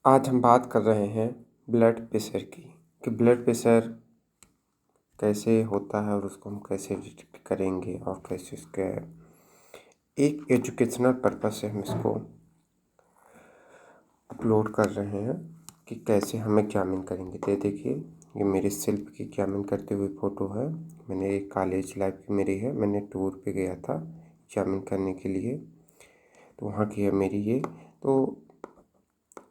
आज हम बात कर रहे हैं ब्लड प्रेशर की कि ब्लड प्रेशर कैसे होता है और उसको हम कैसे डिटेक्ट करेंगे और कैसे उसके एक एजुकेशनल पर्पस से हम इसको अपलोड कर रहे हैं कि कैसे हम एग्जामिन करेंगे। तो देखिए, ये मेरे सेल्फ की एग्जामिन करते हुए फ़ोटो है। मैंने एक कॉलेज लाइफ की मेरी है, मैंने टूर पे गया था एग्जामिन करने के लिए, तो वहाँ की है मेरी ये। तो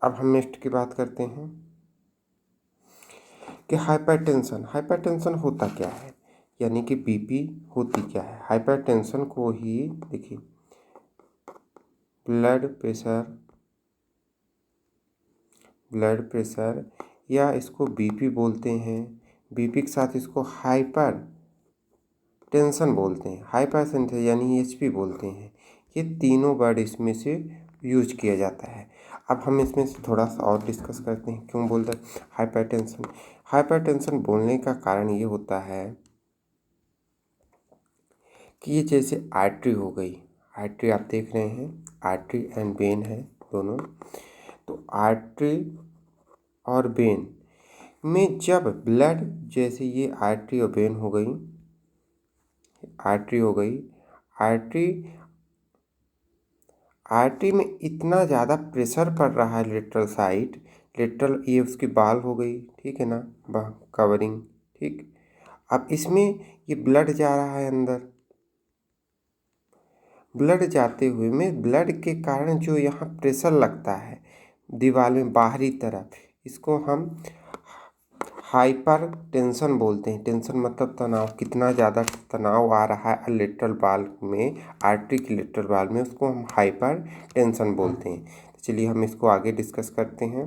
अब हम नेक्स्ट की बात करते हैं कि हाइपरटेंशन होता क्या है, यानी कि बीपी होती क्या है। हाइपरटेंशन को ही देखिए ब्लड प्रेशर या इसको बीपी बोलते हैं। बीपी के साथ इसको हाइपर टेंशन बोलते हैं, हाइपर टेंशन यानी एचपी बोलते हैं। ये तीनों वर्ड इसमें से यूज किया जाता है। अब हम इसमें से थोड़ा सा और डिस्कस करते हैं क्यों बोलते हैं हाइपरटेंशन बोलने का कारण ये होता है कि ये जैसे आर्टरी हो गई, आर्टरी आप देख रहे हैं, आर्टरी एंड वेन है दोनों। तो आर्टरी और वेन में जब ब्लड, जैसे ये आर्टरी और वेन हो गई, आर्टरी हो गई, आर्टरी आर्टरी में इतना ज़्यादा प्रेशर पड़ रहा है लेटरल साइड, लेटरल ये उसकी बाल हो गई, ठीक है ना, कवरिंग, ठीक। अब इसमें ये ब्लड जा रहा है अंदर, ब्लड जाते हुए में ब्लड के कारण जो यहाँ प्रेशर लगता है दीवार में बाहरी तरफ, इसको हम हाइपर टेंशन बोलते हैं। टेंशन मतलब तनाव, कितना ज़्यादा तनाव आ रहा है लेटरल बाल में, आर्टरी की लेटरल बाल में, उसको हम हाइपर टेंशन बोलते हैं। तो चलिए हम इसको आगे डिस्कस करते हैं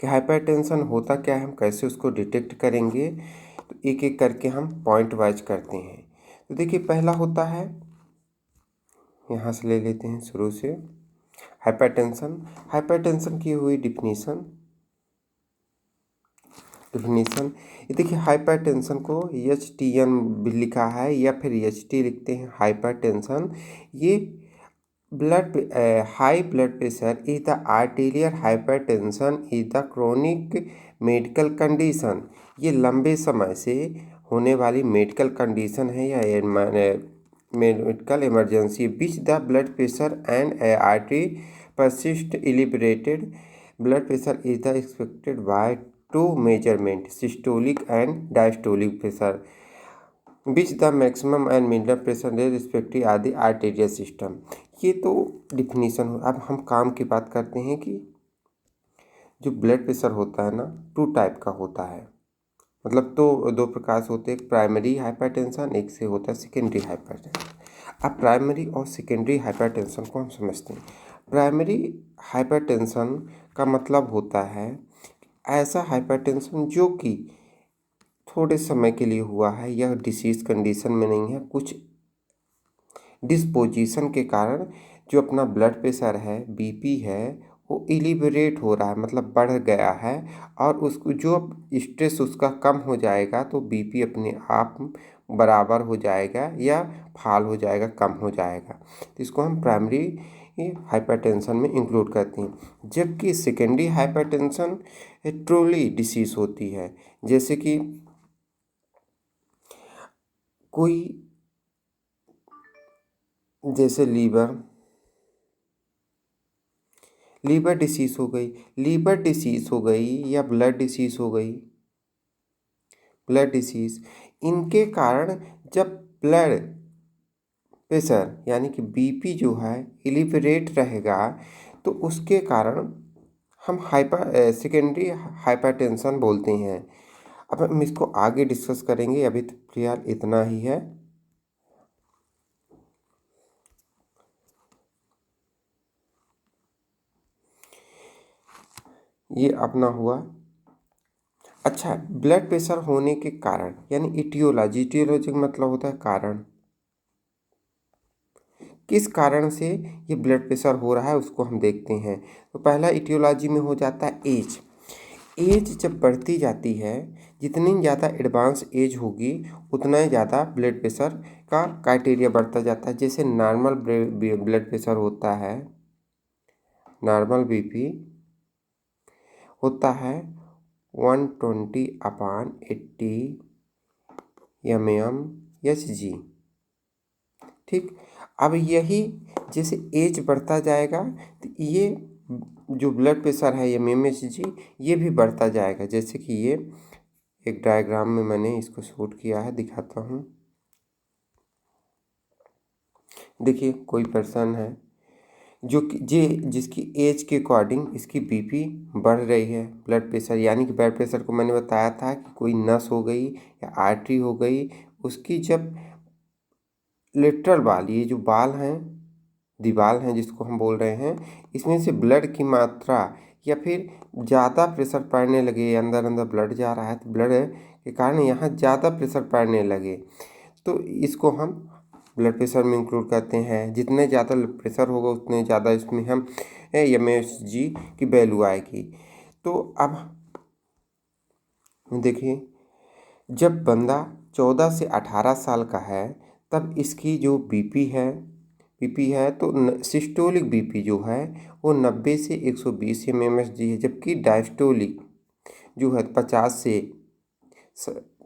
कि हाइपरटेंशन होता क्या है, हम कैसे उसको डिटेक्ट करेंगे। तो एक एक करके हम पॉइंट वाइज करते हैं। तो देखिए, पहला होता है, यहाँ से ले लेते हैं शुरू से, हाइपरटेंशन की हुई डिफिनीशन। ये देखिए, हाइपरटेंशन को HTN भी लिखा है या फिर HT लिखते हैं। हाइपरटेंशन ये high blood pressure is the arterial hypertension is the chronic medical condition. ये लंबे समय से होने वाली मेडिकल कंडीशन है या medical emergency which the blood pressure and artery persist elevated blood pressure is the expected by two measurement, systolic and diastolic pressure, which the maximum and minimum pressure respective are the arterial system। ये तो definition हो। अब हम काम की बात करते हैं कि जो ब्लड प्रेशर होता है ना, टू टाइप का होता है, मतलब तो दो प्रकार से होते हैं, एक प्राइमरी हाइपरटेंशन, एक से होता है सेकेंडरी हाइपरटेंशन। अब प्राइमरी और सेकेंडरी हाइपरटेंशन को हम समझते हैं। प्राइमरी हाइपरटेंशन का मतलब होता है ऐसा हाइपरटेंशन जो कि थोड़े समय के लिए हुआ है, यह डिसीज कंडीशन में नहीं है, कुछ डिस्पोजिशन के कारण जो अपना ब्लड प्रेशर है, बीपी है, वो इलिबरेट हो रहा है, मतलब बढ़ गया है, और उसको जो स्ट्रेस उसका कम हो जाएगा तो बीपी अपने आप बराबर हो जाएगा या फाल हो जाएगा, कम हो जाएगा। तो इसको हम प्राइमरी हाइपरटेंशन में इंक्लूड करते हैं। जबकि सेकेंडरी हाइपरटेंशन ट्रूली डिसीज होती है, जैसे कि कोई, जैसे लीवर डिसीज हो गई, या ब्लड डिसीज हो गई, ब्लड डिसीज, इनके कारण जब ब्लड प्रेशर यानी कि बीपी जो है इलिवरेट रहेगा, तो उसके कारण हम सेकेंडरी हाइपरटेंशन बोलते हैं। अब हम इसको आगे डिस्कस करेंगे, अभी तो फिलहाल इतना ही है। ये अपना हुआ। अच्छा, ब्लड प्रेशर होने के कारण यानी इटियोलॉजी का मतलब होता है कारण, किस कारण से ये ब्लड प्रेशर हो रहा है उसको हम देखते हैं। तो पहला इटियोलॉजी में हो जाता है एज। एज जब बढ़ती जाती है, जितनी ज़्यादा एडवांस एज होगी उतना ही ज़्यादा ब्लड प्रेशर का क्राइटेरिया बढ़ता जाता है। जैसे नॉर्मल ब्लड प्रेशर होता है नॉर्मल बीपी होता है 120/80 mmHg। ठीक, अब यही जैसे एज बढ़ता जाएगा तो ये जो ब्लड प्रेशर है mmHg ये भी बढ़ता जाएगा। जैसे कि ये एक डायग्राम में मैंने इसको शूट किया है, दिखाता हूँ। देखिए कोई पर्सन है जो कि जिसकी एज के अकॉर्डिंग इसकी बीपी बढ़ रही है, ब्लड प्रेशर, यानी कि ब्लड प्रेशर को मैंने बताया था कि कोई नस हो गई या आर्टरी हो गई, उसकी जब लेटरल बाल, ये जो बाल हैं, दीवाल हैं जिसको हम बोल रहे हैं, इसमें से ब्लड की मात्रा या फिर ज़्यादा प्रेशर पड़ने लगे, अंदर अंदर ब्लड जा रहा है तो ब्लड के कारण यहाँ ज़्यादा प्रेशर पड़ने लगे, तो इसको हम ब्लड प्रेशर में इंक्लूड करते हैं। जितने ज़्यादा प्रेशर होगा उतने ज़्यादा इसमें हम mmHg की वैल्यू आएगी। तो अब देखिए, जब बंदा 14 से 18 साल का है तब इसकी जो बीपी है तो सिस्टोलिक बीपी जो है वो 90 से 120 mmHg है, जबकि डायस्टोलिक जो है 50 से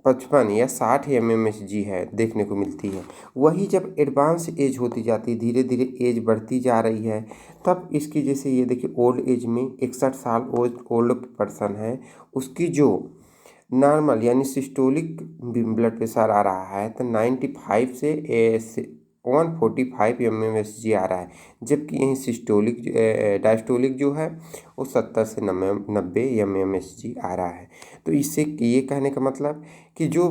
55 या 60 mmHg है देखने को मिलती है। वही जब एडवांस एज होती जाती है, धीरे धीरे एज बढ़ती जा रही है, तब इसकी जैसे ये देखिए ओल्ड एज में 61 साल ओल्ड पर्सन है, उसकी जो नॉर्मल यानी सिस्टोलिक ब्लड प्रेशर आ रहा है तो 95 से 145 mmHg आ रहा है, जबकि यही सिस्टोलिक डायस्टोलिक जो है वो 70 से 90 mmHg आ रहा है। तो इससे ये कहने का मतलब कि जो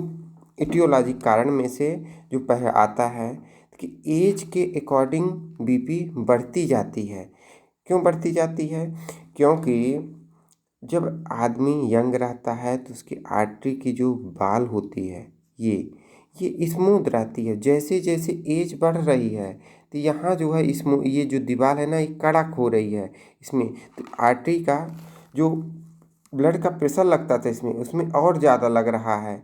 इटियोलॉजी कारण में से जो पहले आता है कि एज के अकॉर्डिंग बीपी बढ़ती जाती है। क्यों बढ़ती जाती है? क्योंकि जब आदमी यंग रहता है तो उसकी आर्टरी की जो बाल होती है ये स्मूथ रहती है। जैसे जैसे एज बढ़ रही है तो यहाँ जो है ये जो दीवार है ना ये कड़क हो रही है इसमें, तो आर्टरी का जो ब्लड का प्रेशर लगता था इसमें उसमें और ज़्यादा लग रहा है,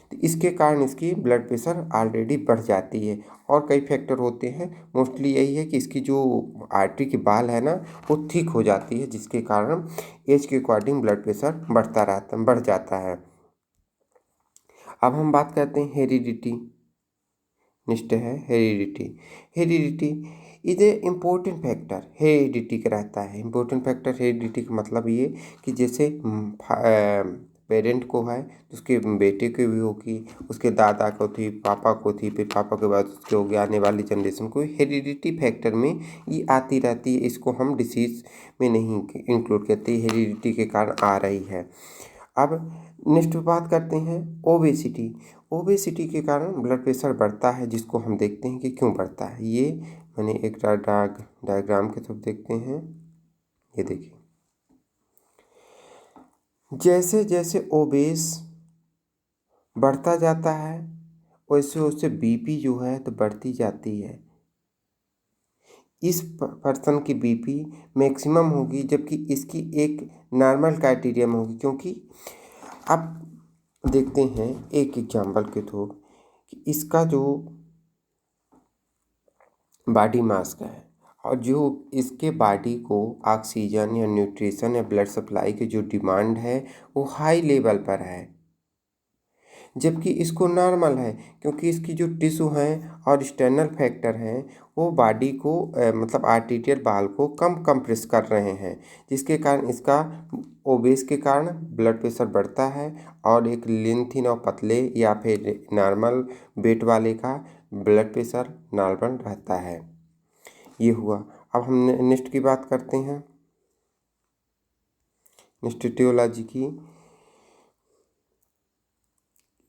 तो इसके कारण इसकी ब्लड प्रेशर ऑलरेडी बढ़ जाती है। और कई फैक्टर होते हैं, मोस्टली यही है कि इसकी जो आर्टरी की बाल है ना वो थिक हो जाती है, जिसके कारण एज के अकॉर्डिंग ब्लड प्रेशर बढ़ जाता है। अब हम बात करते हैं हेरिडिटी। नेक्स्ट है heredity is a important factor. Heredity का रहता है इम्पोर्टेंट फैक्टर। हेरिडिटी का मतलब ये कि जैसे पेरेंट को है तो उसके बेटे को भी होगी, उसके दादा को थी, पापा को थी, फिर पापा के बाद उसके हो गया, आने वाली जनरेशन को हेरिडिटी फैक्टर में ये आती रहती है। इसको हम डिसीज में नहीं इंक्लूड करते, हेरिडिटी के कारण आ रही है। अब नेक्स्ट बात करते हैं ओबेसिटी। ओबेसिटी के कारण ब्लड प्रेशर बढ़ता है, जिसको हम देखते हैं कि क्यों बढ़ता है। ये मैंने एक डायग्राम के थ्रू देखते हैं। ये देखिए, जैसे जैसे ओबेस बढ़ता जाता है वैसे वैसे बीपी जो है तो बढ़ती जाती है। इस पर्सन की बीपी मैक्सिमम होगी, जबकि इसकी एक नॉर्मल क्राइटेरिया में होगी। क्योंकि अब देखते हैं एक एग्जांपल के थ्रू कि इसका जो बॉडी मास का है और जो इसके बॉडी को ऑक्सीजन या न्यूट्रिशन या ब्लड सप्लाई की जो डिमांड है वो हाई लेवल पर है, जबकि इसको नॉर्मल है। क्योंकि इसकी जो टिश्यू हैं और एक्सटर्नल फैक्टर हैं वो बॉडी को मतलब आर्टीरियल बाल को कम कंप्रेस कर रहे हैं, जिसके कारण इसका ओबेस के कारण ब्लड प्रेशर बढ़ता है। और एक लेंथिन और पतले या फिर नॉर्मल वेट वाले का ब्लड प्रेशर नॉर्मल रहता है। ये हुआ। अब हम नेक्स्ट की बात करते हैं, नेक्स्ट टियोलॉजी की।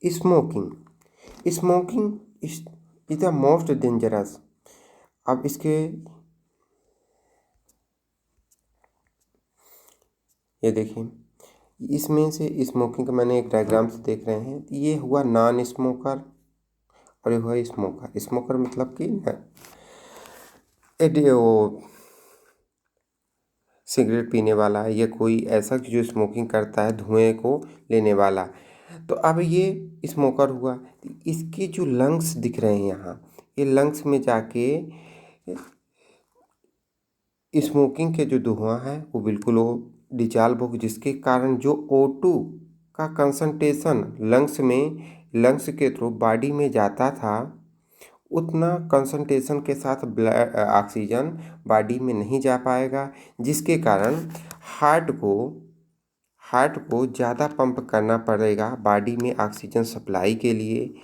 Smoking is the most dangerous. अब इसके ये देखिए, इसमें से स्मोकिंग का मैंने एक डायग्राम से देख रहे हैं, ये हुआ नॉन स्मोकर और ये हुआ स्मोकर। स्मोकर मतलब कि वो सिगरेट पीने वाला है या कोई ऐसा जो स्मोकिंग करता है धुएं को लेने वाला। तो अब ये स्मोकर हुआ, इसके जो लंग्स दिख रहे हैं यहाँ, ये लंग्स में जाके स्मोकिंग के जो धुआं है वो बिल्कुल वो डिजॉल्व हो, जिसके कारण जो O2 का कंसंट्रेशन लंग्स के थ्रू बॉडी में जाता था, उतना कंसंट्रेशन के साथ ऑक्सीजन बॉडी में नहीं जा पाएगा, जिसके कारण हार्ट को हार्ट को ज़्यादा पंप करना पड़ेगा बॉडी में ऑक्सीजन सप्लाई के लिए।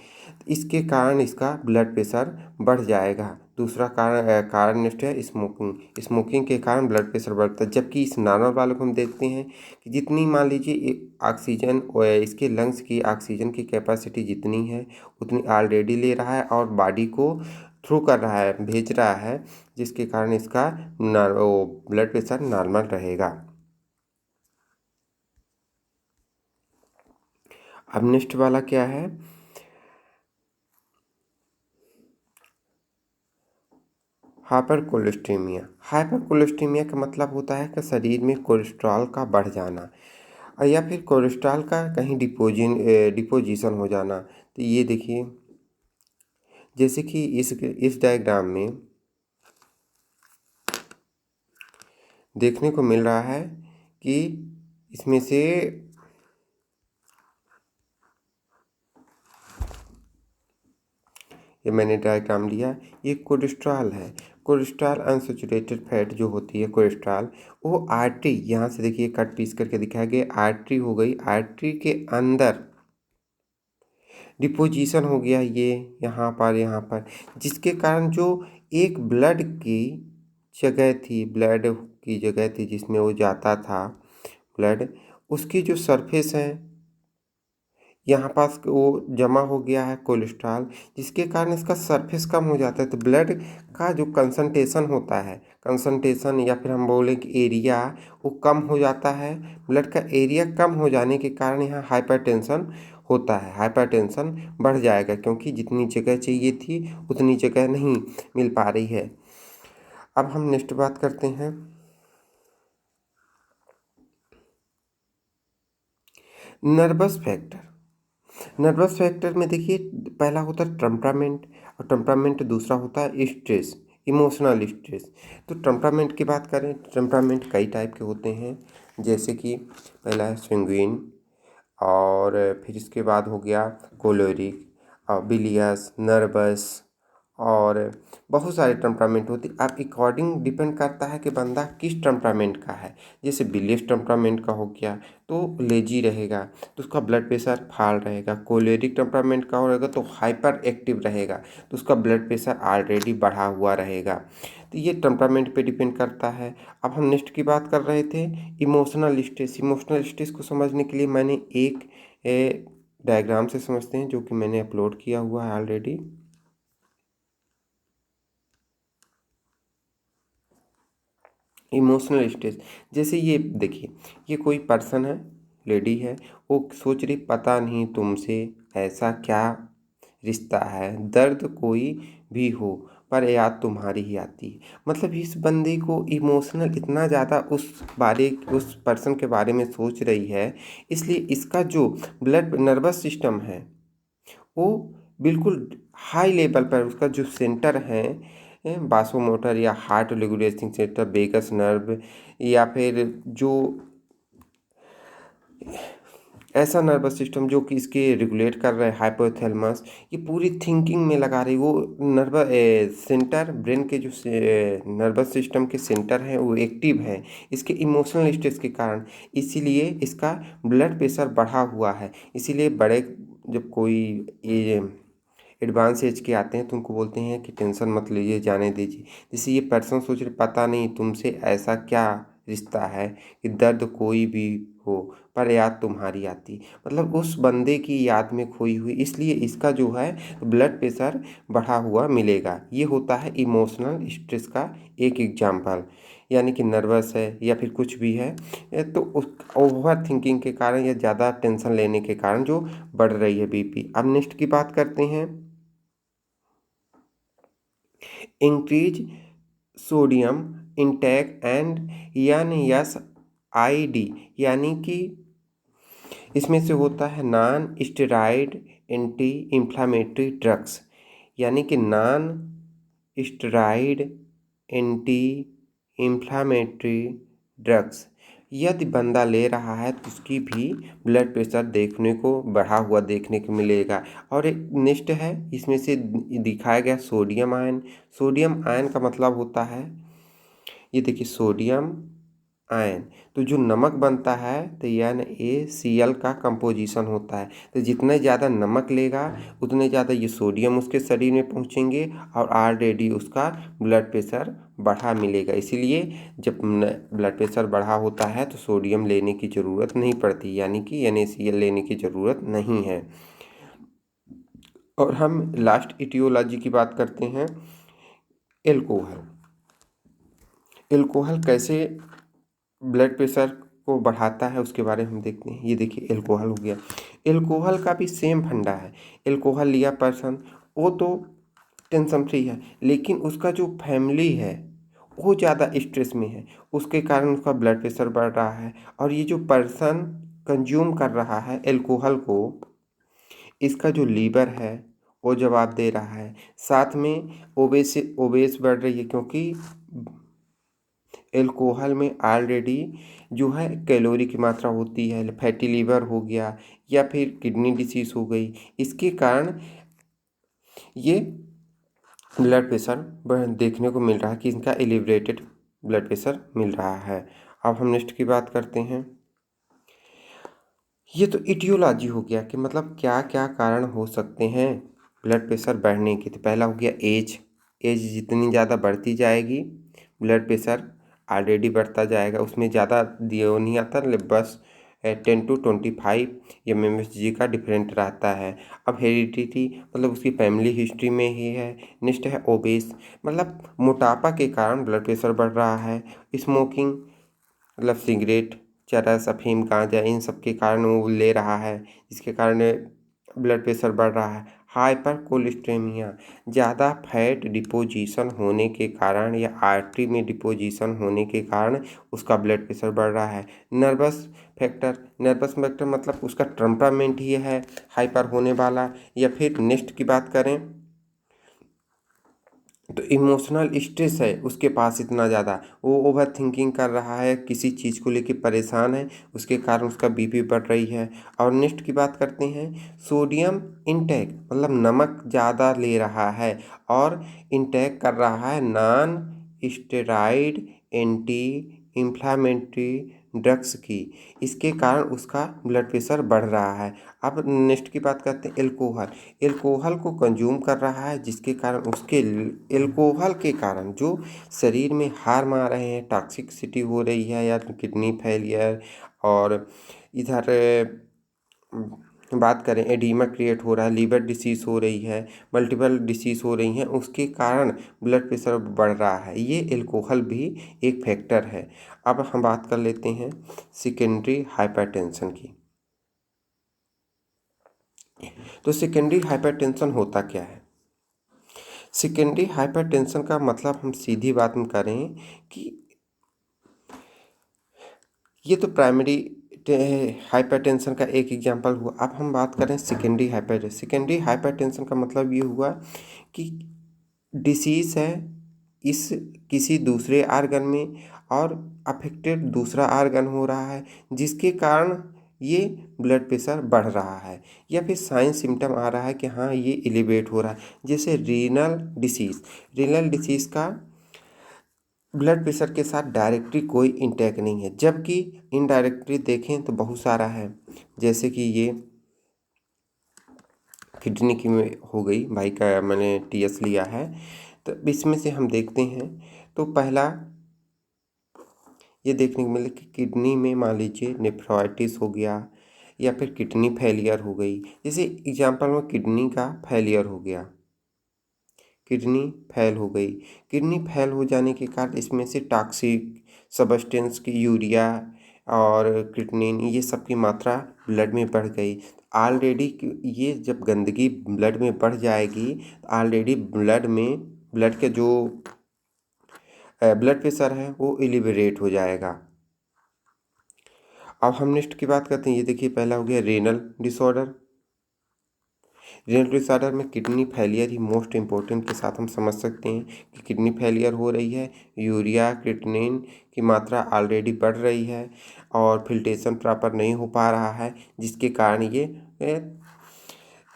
इसके कारण इसका ब्लड प्रेशर बढ़ जाएगा। दूसरा कारण नेक्स्ट है स्मोकिंग। स्मोकिंग के कारण ब्लड प्रेशर बढ़ता है, जबकि इस नॉर्मल वालों को हम देखते हैं कि जितनी मान लीजिए ऑक्सीजन इसके लंग्स की ऑक्सीजन की कैपेसिटी जितनी है उतनी ऑलरेडी ले रहा है और बॉडी को थ्रू कर रहा है, भेज रहा है, जिसके कारण इसका ब्लड प्रेशर नॉर्मल रहेगा। अब नेक्स्ट वाला क्या है? हाइपर कोलेस्ट्रीमिया का मतलब होता है कि शरीर में कोलेस्ट्रॉल का बढ़ जाना या फिर कोलेस्ट्रॉल का कहीं डिपोजिशन हो जाना। तो ये देखिए, जैसे कि इस डायग्राम में देखने को मिल रहा है कि इसमें से ये मैंने डायग्राम लिया, ये कोलेस्ट्रॉल है। कोलेस्ट्रॉल अनसैचुरेटेड फैट जो होती है कोलेस्ट्रॉल, वो आर्टरी, यहाँ से देखिए कट पीस करके दिखाया गया, आर्टरी हो गई, आर्टरी के अंदर डिपोजिशन हो गया ये यहाँ पर, जिसके कारण जो एक ब्लड की जगह थी जिसमें वो जाता था ब्लड, उसकी जो सरफेस है यहाँ पास वो जमा हो गया है कोलेस्ट्रॉल, जिसके कारण इसका सरफेस कम हो जाता है। तो ब्लड का जो कंसंट्रेशन या फिर हम बोलें कि एरिया, वो कम हो जाता है। ब्लड का एरिया कम हो जाने के कारण यहाँ हाइपरटेंशन होता है, हाइपरटेंशन बढ़ जाएगा, क्योंकि जितनी जगह चाहिए थी उतनी जगह नहीं मिल पा रही है। अब हम नेक्स्ट बात करते हैं नर्वस फैक्टर में देखिए, पहला होता है टेम्परामेंट, और टेम्परामेंट दूसरा होता है स्ट्रेस, इमोशनल स्ट्रेस। तो टेम्परामेंट की बात करें, टेम्परामेंट कई टाइप के होते हैं, जैसे कि पहला है संगुइन, और फिर इसके बाद हो गया कोलेरिक, बिलियस, नर्वस, और बहुत सारे टेम्परामेंट होते हैं। अब अकॉर्डिंग डिपेंड करता है कि बंदा किस टेम्परामेंट का है। जैसे बिलियस टेम्परामेंट का हो गया तो लेजी रहेगा, तो उसका ब्लड प्रेशर फाल रहेगा। कोलेरिक टेम्परामेंट का रहेगा तो हाइपर एक्टिव रहेगा, तो उसका ब्लड प्रेशर ऑलरेडी बढ़ा हुआ रहेगा। तो ये टेम्परामेंट पे डिपेंड करता है। अब हम नेक्स्ट की बात कर रहे थे इमोशनल स्ट्रेस को समझने के लिए मैंने एक डायग्राम से समझते हैं, जो कि मैंने अपलोड किया हुआ है ऑलरेडी। इमोशनल स्ट्रेस, जैसे ये देखिए, ये कोई पर्सन है, लेडी है, वो सोच रही पता नहीं तुमसे ऐसा क्या रिश्ता है, दर्द कोई भी हो पर याद तुम्हारी ही आती है। मतलब इस बंदे को इमोशनल इतना ज़्यादा उस पर्सन के बारे में सोच रही है, इसलिए इसका जो ब्लड नर्वस सिस्टम है वो बिल्कुल हाई लेवल पर, उसका जो सेंटर है बासोमोटर या heart regulating centre, vagus nerve, या फिर जो ऐसा नर्वस सिस्टम जो कि इसके रेगुलेट कर रहा है हाइपोथैलेमस, ये पूरी थिंकिंग में लगा रही। वो सेंटर ब्रेन के जो नर्वस सिस्टम के सेंटर हैं वो एक्टिव है इसके इमोशनल स्ट्रेस के कारण, इसीलिए इसका ब्लड प्रेशर बढ़ा हुआ है। इसीलिए बड़े जब कोई ये एडवांस एज के आते हैं तो उनको बोलते हैं कि टेंशन मत लीजिए, जाने दीजिए। जैसे ये पर्सन सोच रहे पता नहीं तुमसे ऐसा क्या रिश्ता है कि दर्द कोई भी हो पर याद तुम्हारी आती, मतलब उस बंदे की याद में खोई हुई, इसलिए इसका जो है ब्लड प्रेशर बढ़ा हुआ मिलेगा। ये होता है इमोशनल स्ट्रेस का एक एग्जाम्पल, यानी कि नर्वस है या फिर कुछ भी है, तो उस ओवर थिंकिंग के कारण या ज़्यादा टेंशन लेने के कारण जो बढ़ रही है बीपी। अब नेक्स्ट की बात करते हैं increase sodium intake and NSAID, यानी कि इसमें से होता है non steroid anti inflammatory drugs, यानी कि non steroid anti inflammatory drugs. यदि बंदा ले रहा है तो उसकी भी ब्लड प्रेशर देखने को बढ़ा हुआ देखने को मिलेगा। और एक नेक्स्ट है, इसमें से दिखाया गया सोडियम आयन। सोडियम आयन का मतलब होता है, ये देखिए सोडियम आयन, तो जो नमक बनता है तो NaCl का कंपोजिशन होता है। तो जितने ज़्यादा नमक लेगा उतने ज़्यादा ये सोडियम उसके शरीर में पहुँचेंगे और ऑलरेडी उसका ब्लड प्रेशर बढ़ा मिलेगा। इसीलिए जब ब्लड प्रेशर बढ़ा होता है तो सोडियम लेने की ज़रूरत नहीं पड़ती, यानी कि NaCl लेने की ज़रूरत नहीं है। और हम लास्ट इटियोलॉजी की बात करते हैं, एल्कोहल। एल्कोहल कैसे ब्लड प्रेशर को बढ़ाता है उसके बारे में हम देखते हैं। ये देखिए एल्कोहल हो गया। एल्कोहल का भी सेम फंडा है। एल्कोहल लिया पर्सन, वो तो टेंशन फ्री है, लेकिन उसका जो फैमिली है वो ज़्यादा स्ट्रेस में है, उसके कारण उसका ब्लड प्रेशर बढ़ रहा है। और ये जो पर्सन कंज्यूम कर रहा है एल्कोहल को, इसका जो लीवर है वो जवाब दे रहा है। साथ में ओबेस बढ़ रही है, क्योंकि एल्कोहल में ऑलरेडी जो है कैलोरी की मात्रा होती है। फैटी लीवर हो गया या फिर किडनी डिसीज हो गई, इसके कारण ये ब्लड प्रेशर देखने को मिल रहा है कि इनका एलिवेटेड ब्लड प्रेशर मिल रहा है। अब हम नेक्स्ट की बात करते हैं। ये तो इटियोलॉजी हो गया कि मतलब क्या क्या कारण हो सकते हैं ब्लड प्रेशर बढ़ने के। तो पहला हो गया एज। एज जितनी ज़्यादा बढ़ती जाएगी ब्लड प्रेशर ऑलरेडी बढ़ता जाएगा, उसमें ज़्यादा दियो नहीं आता, बस 10 to 25 mmHg का डिफरेंट रहता है। अब हेरिडिटी मतलब उसकी फैमिली हिस्ट्री में ही है। नेक्स्ट है ओबेस, मतलब मोटापा के कारण ब्लड प्रेशर बढ़ रहा है। स्मोकिंग मतलब सिगरेट, चरस, अफीम, गांजा, इन सब के कारण वो ले रहा है, जिसके कारण ब्लड प्रेशर बढ़ रहा है। हाइपर कोलेस्ट्रेमिया, ज़्यादा फैट डिपोजिशन होने के कारण या आर्टरी में डिपोजिशन होने के कारण उसका ब्लड प्रेशर बढ़ रहा है। नर्वस फैक्टर मतलब उसका टेम्परामेंट ही है हाइपर होने वाला। या फिर नेक्स्ट की बात करें तो इमोशनल स्ट्रेस है उसके पास इतना ज़्यादा, वो ओवर थिंकिंग कर रहा है, किसी चीज़ को लेके परेशान है, उसके कारण उसका बीपी बढ़ रही है। और नेक्स्ट की बात करते हैं, सोडियम इंटेक मतलब नमक ज़्यादा ले रहा है और इंटेक कर रहा है non steroid anti inflammatory drugs की, इसके कारण उसका ब्लड प्रेशर बढ़ रहा है। अब नेक्स्ट की बात करते हैं एल्कोहल। एल्कोहल को कंज्यूम कर रहा है, जिसके कारण उसके एल्कोहल के कारण जो शरीर में हार्म आ रहे हैं, टॉक्सिसिटी हो रही है या किडनी फेलियर, और इधर बात करें एडीमा क्रिएट हो रहा है, लीवर डिसीज़ हो रही है, मल्टीपल डिसीज़ हो रही हैं, उसके कारण ब्लड प्रेशर बढ़ रहा है। ये एल्कोहल भी एक फैक्टर है। अब हम बात कर लेते हैं सेकेंडरी हाइपरटेंशन की। तो सेकेंडरी हाइपरटेंशन होता क्या है? सेकेंडरी हाइपरटेंशन का मतलब हम सीधी बात में करें कि ये तो प्राइमरी हाइपरटेंशन का एक एग्जांपल हुआ। अब हम बात करें सेकेंडरी हाइपरटेंशन का मतलब ये हुआ कि डिसीज़ है इस किसी दूसरे आर्गन में और अफेक्टेड दूसरा आर्गन हो रहा है, जिसके कारण ये ब्लड प्रेशर बढ़ रहा है या फिर साइन सिम्टम आ रहा है कि हाँ ये एलिवेट हो रहा है। जैसे रीनल डिसीज़ का ब्लड प्रेशर के साथ डायरेक्टली कोई इंटैक्ट नहीं है, जबकि इनडायरेक्टली देखें तो बहुत सारा है। जैसे कि ये किडनी की में हो गई, भाई का मैंने TS लिया है, तो इसमें से हम देखते हैं तो पहला ये देखने को मिले कि किडनी में मान लीजिए नेफ्राइटिस हो गया या फिर किडनी फेलियर हो गई। जैसे एग्जांपल में किडनी का फेलियर हो गया, किडनी फेल हो गई। किडनी फेल हो जाने के कारण इसमें से टॉक्सिक सब्सटेंस की यूरिया और क्रिएटिनिन ये सब की मात्रा ब्लड में बढ़ गई। ऑलरेडी ये जब गंदगी ब्लड में बढ़ जाएगी तो ऑलरेडी ब्लड के जो ब्लड प्रेशर है वो एलिवेट हो जाएगा। अब हम नेक्स्ट की बात करते हैं। ये देखिए पहला हो गया रेनल डिसऑर्डर। रीनल डिसऑर्डर में किडनी फेलियर ही मोस्ट इम्पोर्टेंट के साथ हम समझ सकते हैं कि किडनी फेलियर हो रही है, यूरिया क्रिएटिनिन की मात्रा ऑलरेडी बढ़ रही है और फिल्ट्रेशन प्रॉपर नहीं हो पा रहा है, जिसके कारण ये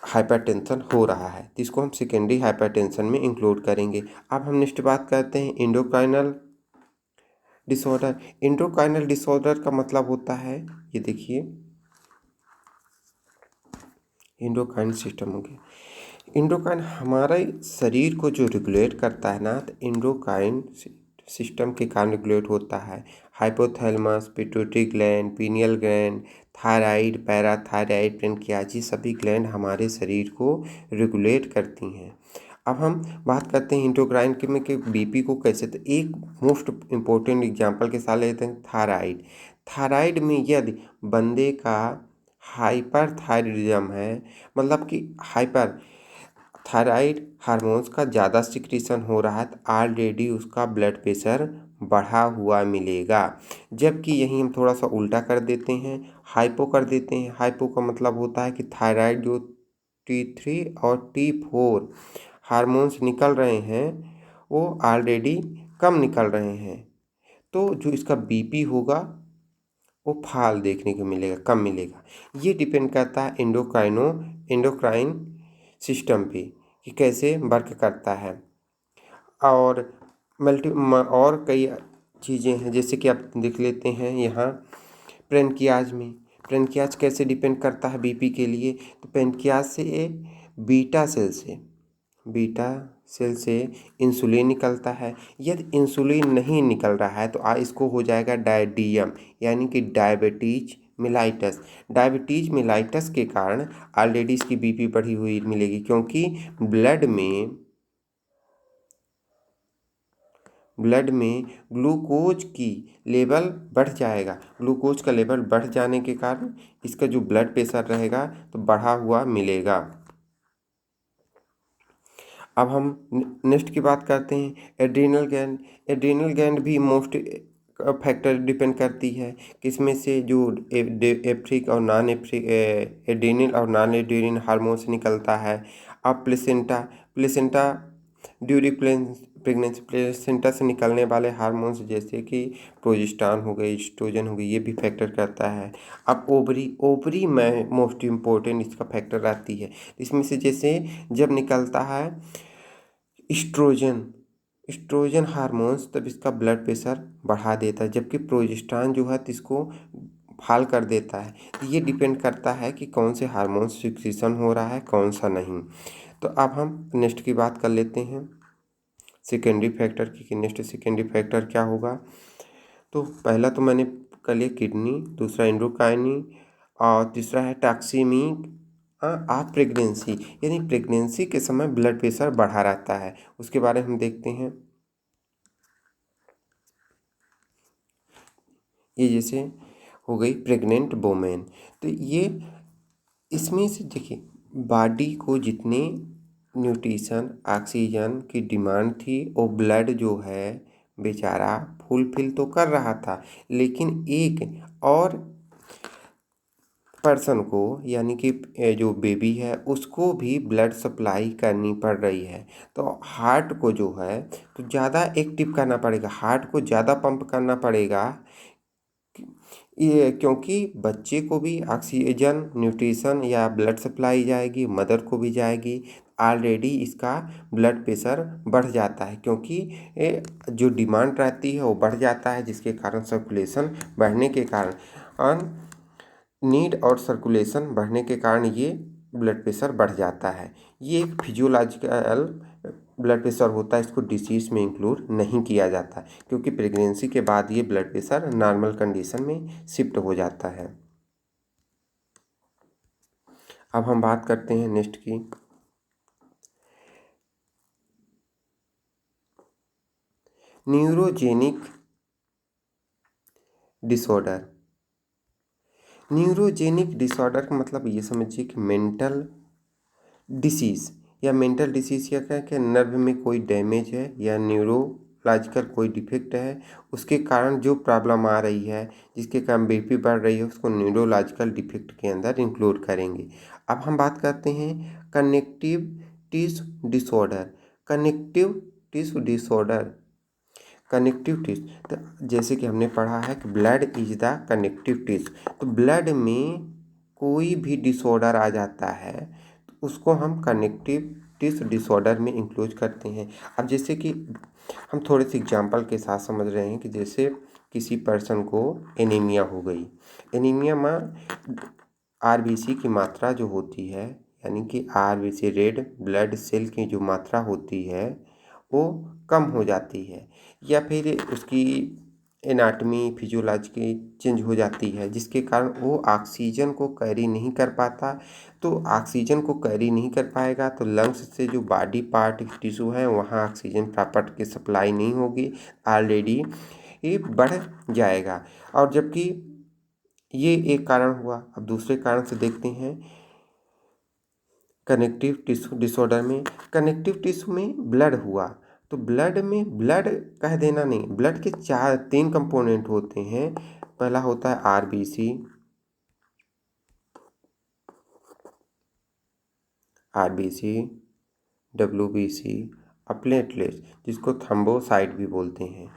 हाइपरटेंशन हो रहा है, जिसको हम सेकेंडरी हाइपरटेंशन में इंक्लूड करेंगे। अब हम नेक्स्ट बात करते हैं एंडोक्राइनल डिसऑर्डर। एंडोक्राइनल डिसऑर्डर का मतलब होता है, ये देखिए एंडोक्राइन सिस्टम हो गया। एंडोक्राइन हमारे शरीर को जो रेगुलेट करता है ना, तो एंडोक्राइन सिस्टम के कारण रेगुलेट होता है। Hypothalamus, pituitary gland, pineal gland, thyroid, parathyroid, pancreas, ये सभी ग्लैंड हमारे शरीर को रेगुलेट करती हैं। अब हम बात करते हैं एंडोक्राइन के में कि बीपी को कैसे, तो एक मोस्ट इम्पोर्टेंट एग्जांपल के साथ लेते हैं थायराइड। थायराइड में यदि बंदे का हाइपरथायरिज्म है, मतलब कि हाइपर थायराइड हार्मोन्स का ज़्यादा सिक्रीशन हो रहा है, तो ऑलरेडी उसका ब्लड प्रेशर बढ़ा हुआ मिलेगा। जबकि यहीं हम थोड़ा सा उल्टा कर देते हैं, हाइपो कर देते हैं। हाइपो का मतलब होता है कि थायराइड जो T3 और T4 हार्मोन्स निकल रहे हैं वो ऑलरेडी कम निकल रहे हैं, तो जो इसका बीपी होगा वो फाल देखने को मिलेगा, कम मिलेगा। ये डिपेंड करता है एंडोक्राइन सिस्टम पे कि कैसे वर्क करता है। और और कई चीज़ें हैं, जैसे कि आप देख लेते हैं यहाँ पैनक्रियाज में। पैनक्रियाज कैसे डिपेंड करता है बीपी के लिए, तो पैनक्रियाज से बीटा सेल से इंसुलिन निकलता है। यदि इंसुलिन नहीं निकल रहा है तो इसको हो जाएगा डायडीएम, यानी कि डायबिटीज मिलाइटस। डायबिटीज मिलाइटस के कारण ऑलरेडी इसकी बीपी बढ़ी हुई मिलेगी, क्योंकि ब्लड में ग्लूकोज की लेवल बढ़ जाएगा। ग्लूकोज का लेवल बढ़ जाने के कारण इसका जो ब्लड प्रेशर रहेगा तो बढ़ा हुआ मिलेगा। अब हम नेक्स्ट की बात करते हैं एड्रीनल ग्लैंड। एड्रीनल ग्लैंड भी मोस्ट फैक्टर डिपेंड करती है, किसमें से जो एफ्रिक और नॉन एफ्रिक एड्रीनल और नॉन एड्रीनल हार्मोन्स निकलता है। अब प्लेसेंटा ड्यूरिंग प्रेगनेंसी प्लेसेंटा से निकलने वाले हार्मोन्स जैसे कि प्रोजेस्टेरॉन हो गए, एस्ट्रोजन हो गई, ये भी फैक्टर करता है। अब ओवरी में मोस्ट इम्पोर्टेंट इसका फैक्टर रहती है, इसमें से जैसे जब निकलता है एस्ट्रोजन हार्मोन्स, तब इसका ब्लड प्रेशर बढ़ा देता है, जबकि प्रोजेस्टेरॉन जो है तो इसको फाल कर देता है। तो ये डिपेंड करता है कि कौन से हार्मोन्स सिक्रीशन हो रहा है, कौन सा नहीं। तो अब हम नेक्स्ट की बात कर लेते हैं सेकेंडरी फैक्टर की, कि नेक्स्ट सेकेंडरी फैक्टर क्या होगा। तो पहला तो मैंने कर लिया किडनी, दूसरा एंडोक्राइनी और तीसरा है टॉक्सिमिक आप प्रेगनेंसी, यानी प्रेगनेंसी के समय ब्लड प्रेशर बढ़ा रहता है, उसके बारे में हम देखते हैं। ये जैसे हो गई प्रेग्नेंट वोमेन, तो ये इसमें से देखिए बॉडी को जितने न्यूट्रिशन ऑक्सीजन की डिमांड थी वो ब्लड जो है बेचारा फुलफिल तो कर रहा था, लेकिन एक और पर्सन को, यानी कि जो बेबी है उसको भी ब्लड सप्लाई करनी पड़ रही है। तो हार्ट को जो है तो ज़्यादा एक्टिव करना पड़ेगा, हार्ट को ज़्यादा पंप करना पड़ेगा, ये क्योंकि बच्चे को भी ऑक्सीजन न्यूट्रिशन या ब्लड सप्लाई जाएगी, मदर को भी जाएगी। ऑलरेडी इसका ब्लड प्रेशर बढ़ जाता है, क्योंकि जो डिमांड रहती है वो बढ़ जाता है, जिसके कारण सर्कुलेशन बढ़ने के कारण नीड और सर्कुलेशन बढ़ने के कारण ये ब्लड प्रेशर बढ़ जाता है। ये एक फिजियोलॉजिकल ब्लड प्रेशर होता है, इसको डिसीज में इंक्लूड नहीं किया जाता, क्योंकि प्रेगनेंसी के बाद ये ब्लड प्रेशर नॉर्मल कंडीशन में शिफ्ट हो जाता है। अब हम बात करते हैं नेक्स्ट की न्यूरोजेनिक डिसऑर्डर। न्यूरोजेनिक डिसऑर्डर का मतलब ये समझिए कि मेंटल डिसीज़ या क्या नर्व में कोई डैमेज है या न्यूरोलॉजिकल कोई डिफेक्ट है, उसके कारण जो प्रॉब्लम आ रही है, जिसके कारण बीपी बढ़ रही है, उसको न्यूरोलॉजिकल डिफेक्ट के अंदर इंक्लूड करेंगे। अब हम बात करते हैं connective tissue disorder. Connective tissue disorder, connective tissue, तो जैसे कि हमने पढ़ा है कि blood is the connective tissue, तो ब्लड में कोई भी डिसऑर्डर आ जाता है तो उसको हम कनेक्टिव टिश्यू डिसऑर्डर में इंक्लूड करते हैं। अब जैसे कि हम थोड़े से एग्जांपल के साथ समझ रहे हैं कि जैसे किसी पर्सन को एनीमिया हो गई। एनीमिया में आरबीसी की मात्रा जो होती है, यानी कि आरबीसी रेड ब्लड सेल की जो मात्रा होती है वो कम हो जाती है, या फिर उसकी एनाटमी फिजियोलॉजी चेंज हो जाती है, जिसके कारण वो ऑक्सीजन को कैरी नहीं कर पाता। तो ऑक्सीजन को कैरी नहीं कर पाएगा तो लंग्स से जो बॉडी पार्ट टिश्यू है वहाँ ऑक्सीजन प्रॉपर की सप्लाई नहीं होगी, ऑलरेडी ये बढ़ जाएगा। और जबकि ये एक कारण हुआ। अब दूसरे कारण से देखते हैं कनेक्टिव टिश्यू डिसऑर्डर में। कनेक्टिव टिश्यू में ब्लड हुआ तो ब्लड में ब्लड कह देना नहीं, ब्लड के तीन कंपोनेंट होते हैं। पहला होता है आरबीसी, डब्ल्यूबीसी और प्लेटलेट्स, जिसको थ्रोम्बोसाइट भी बोलते हैं।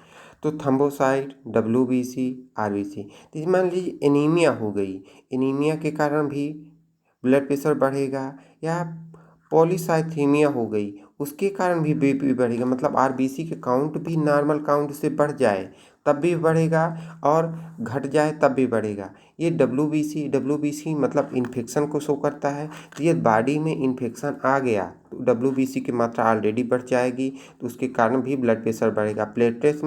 तो थ्रोम्बोसाइट, डब्ल्यूबीसी, आरबीसी। तो मान लीजिए एनीमिया हो गई, एनीमिया के कारण भी ब्लड प्रेशर बढ़ेगा, या पॉलीसाइथेमिया हो गई उसके कारण भी बीपी बढ़ेगा, मतलब आरबीसी के काउंट भी नॉर्मल काउंट से बढ़ जाए तब भी बढ़ेगा और घट जाए तब भी बढ़ेगा। ये डब्ल्यूबीसी मतलब इन्फेक्शन को शो करता है। तो ये बॉडी में इन्फेक्शन आ गया तो डब्ल्यूबीसी की मात्रा ऑलरेडी बढ़ जाएगी, तो उसके कारण भी ब्लड प्रेशर बढ़ेगा। प्लेटलेट्स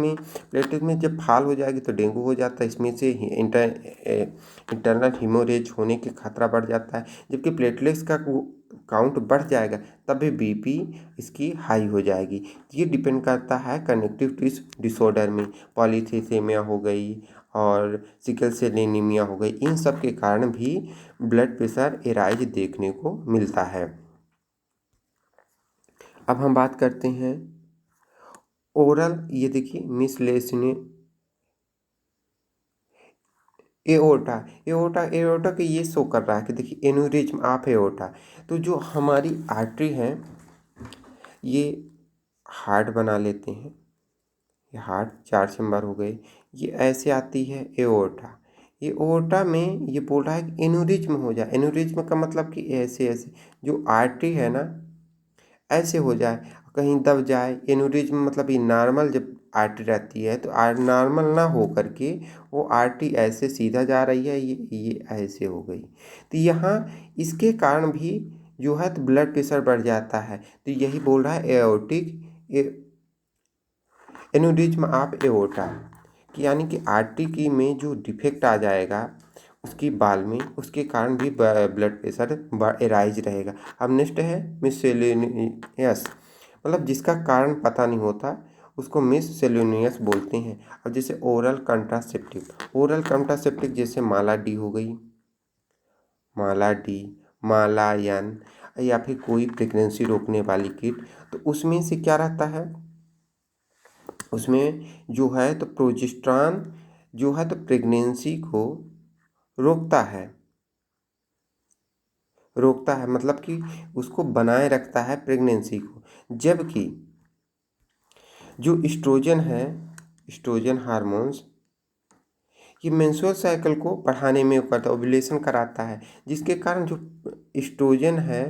में जब फाल हो जाएगी तो डेंगू हो जाता है, इसमें से इंटरनल हीमोरेज होने की खतरा बढ़ जाता है। जबकि प्लेटलेट्स का काउंट बढ़ जाएगा तब भी बीपी इसकी हाई हो जाएगी। ये डिपेंड करता है कनेक्टिव टिश्यू डिसऑर्डर में। पॉलीथिथेमिया हो गई और सिकल सेल एनीमिया हो गई, इन सब के कारण भी ब्लड प्रेशर एराइज देखने को मिलता है। अब हम बात करते हैं ओरल, ये देखिए मिसलेनियस एओर्टा के ये शो कर रहा है कि देखिए एन्यूरिज्म ऑफ एओर्टा। तो जो हमारी आर्टरी है ये हार्ट बना लेते हैं, ये हार्ट 4 चैम्बर हो गए, ये ऐसे आती है एओर्टा। एओर्टा में ये बोल रहा है कि एन्यूरिज्म हो जाए। एन्यूरिज्म का मतलब कि ऐसे ऐसे जो आर्टरी है ना ऐसे हो जाए, कहीं दब जाए। एन्यूरिज्म मतलब ये नॉर्मल जब आर्टरी रहती है तो नॉर्मल ना हो करके वो आर्टरी ऐसे सीधा जा रही है, ये ऐसे हो गई। तो यहाँ इसके कारण भी जो है तो ब्लड प्रेशर बढ़ जाता है। तो यही बोल रहा है एओर्टिक एन्यूरिज्म ऑफ एओर्टा, कि यानी कि आर्टरी की में जो डिफेक्ट आ जाएगा उसकी बाल में, उसके कारण भी ब्लड प्रेशर एराइज रहेगा। अब नेक्स्ट है मिससेलेनियस, मतलब जिसका कारण पता नहीं होता उसको मिससेलेनियस बोलते हैं। अब जैसे ओरल कंट्रासेप्टिव जैसे माला डी हो गई, माला डी, मालायन, या फिर कोई प्रेगनेंसी रोकने वाली किट, तो उसमें से क्या रहता है, उसमें जो है तो प्रोजेस्टेरॉन जो है तो प्रेगनेंसी को रोकता है मतलब कि उसको बनाए रखता है प्रेगनेंसी को। जबकि जो एस्ट्रोजन है, एस्ट्रोजन हार्मोन्स, ये मेंस्ट्रुअल साइकिल को बढ़ाने में करता है, ओव्यूलेशन कराता है, जिसके कारण जो एस्ट्रोजन है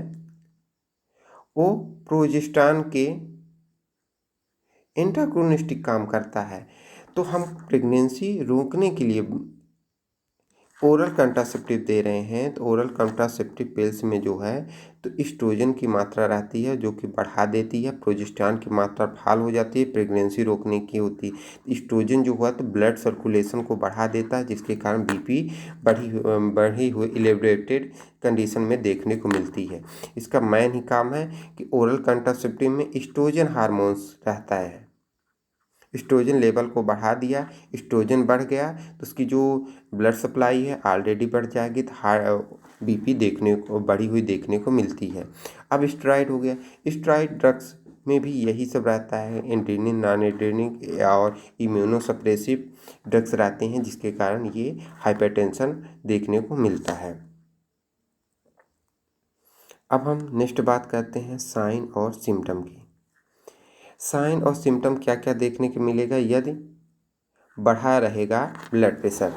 वो प्रोजेस्टेरॉन के एंटागोनिस्टिक काम करता है। तो हम प्रेगनेंसी रोकने के लिए ओरल कंट्रासेप्टिव दे रहे हैं, तो ओरल कंट्रासेप्टिव पिल्स में जो है तो एस्ट्रोजन की मात्रा रहती है जो कि बढ़ा देती है, प्रोजेस्टेरॉन की मात्रा फाल हो जाती है, प्रेगनेंसी रोकने की होती है। एस्ट्रोजन जो हुआ तो ब्लड सर्कुलेशन को बढ़ा देता है, जिसके कारण बीपी बढ़ी हुई एलिवेटेड कंडीशन में देखने को मिलती है। इसका मेन ही काम है कि ओरल कंट्रासेप्टिव में एस्ट्रोजन हार्मोन्स रहता है, एस्ट्रोजन लेवल को बढ़ा दिया, एस्ट्रोजन बढ़ गया तो उसकी जो ब्लड सप्लाई है ऑलरेडी बढ़ जाएगी, तो बीपी देखने को बढ़ी हुई देखने को मिलती है। अब स्टेरॉइड हो गया, स्टेरॉइड ड्रग्स में भी यही सब रहता है, एंड्रेनिक, नॉन एंड्रेनिक और इम्यूनोसप्रेसिव ड्रग्स रहते हैं, जिसके कारण ये हाइपरटेंशन देखने को मिलता है। अब हम नेक्स्ट बात करते हैं साइन और सिम्टम की। साइन और सिम्टम क्या क्या देखने को मिलेगा यदि बढ़ा रहेगा ब्लड प्रेशर।